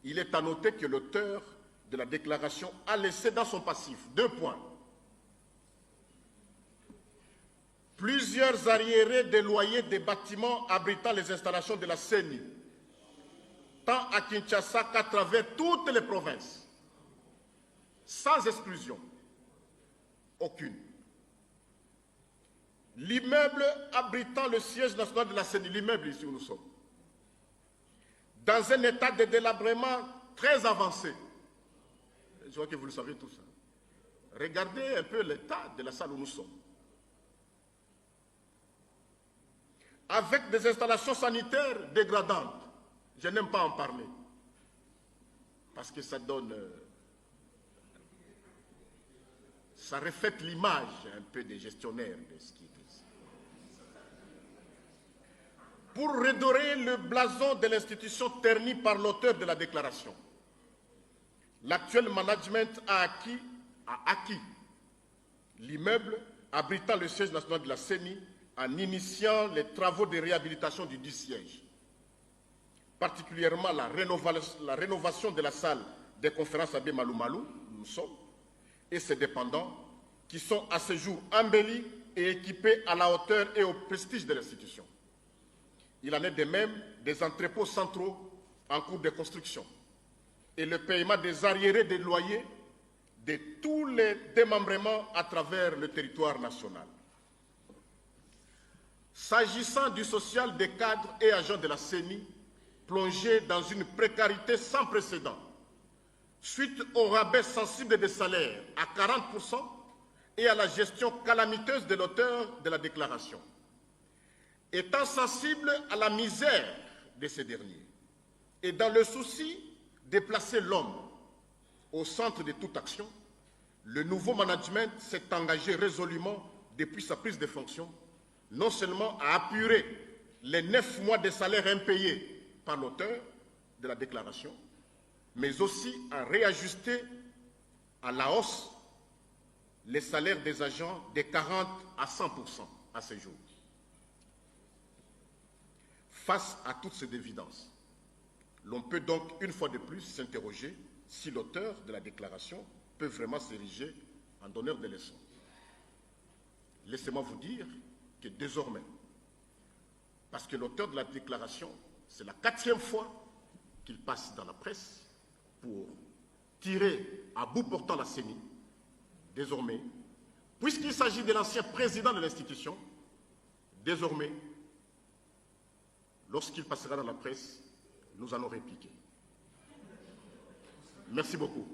il est à noter que l'auteur de la déclaration a laissé dans son passif 2 points. Plusieurs arriérés des loyers des bâtiments abritant les installations de la CENI, tant à Kinshasa qu'à travers toutes les provinces, sans exclusion aucune. L'immeuble abritant le siège national de la CENI, l'immeuble ici où nous sommes, dans un état de délabrement très avancé. Je vois que vous le savez tout ça. Regardez un peu l'état de la salle où nous sommes. Avec des installations sanitaires dégradantes. Je n'aime pas en parler. Parce que ça donne... ça reflète l'image un peu des gestionnaires de ce qui est ici. Pour redorer le blason de l'institution ternie par l'auteur de la déclaration, l'actuel management a acquis l'immeuble abritant le siège national de la CENI en initiant les travaux de réhabilitation du dit siège, particulièrement la rénovation de la salle des conférences Abbé Malou Malou, nous sommes, et ses dépendants, qui sont à ce jour embellis et équipés à la hauteur et au prestige de l'institution. Il en est de même des entrepôts centraux en cours de construction et le paiement des arriérés des loyers de tous les démembrements à travers le territoire national. S'agissant du social des cadres et agents de la CENI, plongés dans une précarité sans précédent, suite au rabais sensible des salaires à 40% et à la gestion calamiteuse de l'auteur de la déclaration, étant sensible à la misère de ces derniers et dans le souci de placer l'homme au centre de toute action, le nouveau management s'est engagé résolument depuis sa prise de fonction, non seulement à apurer les 9 mois de salaire impayés par l'auteur de la déclaration, mais aussi à réajuster à la hausse les salaires des agents de 40 à 100% à ce jour. Face à toutes ces évidences, l'on peut donc une fois de plus s'interroger si l'auteur de la déclaration peut vraiment s'ériger en donneur de leçons. Laissez-moi vous dire que désormais, parce que l'auteur de la déclaration, c'est la 4e fois qu'il passe dans la presse pour tirer à bout portant la CENI, désormais, puisqu'il s'agit de l'ancien président de l'institution, désormais, lorsqu'il passera dans la presse, nous allons répliquer. Merci beaucoup.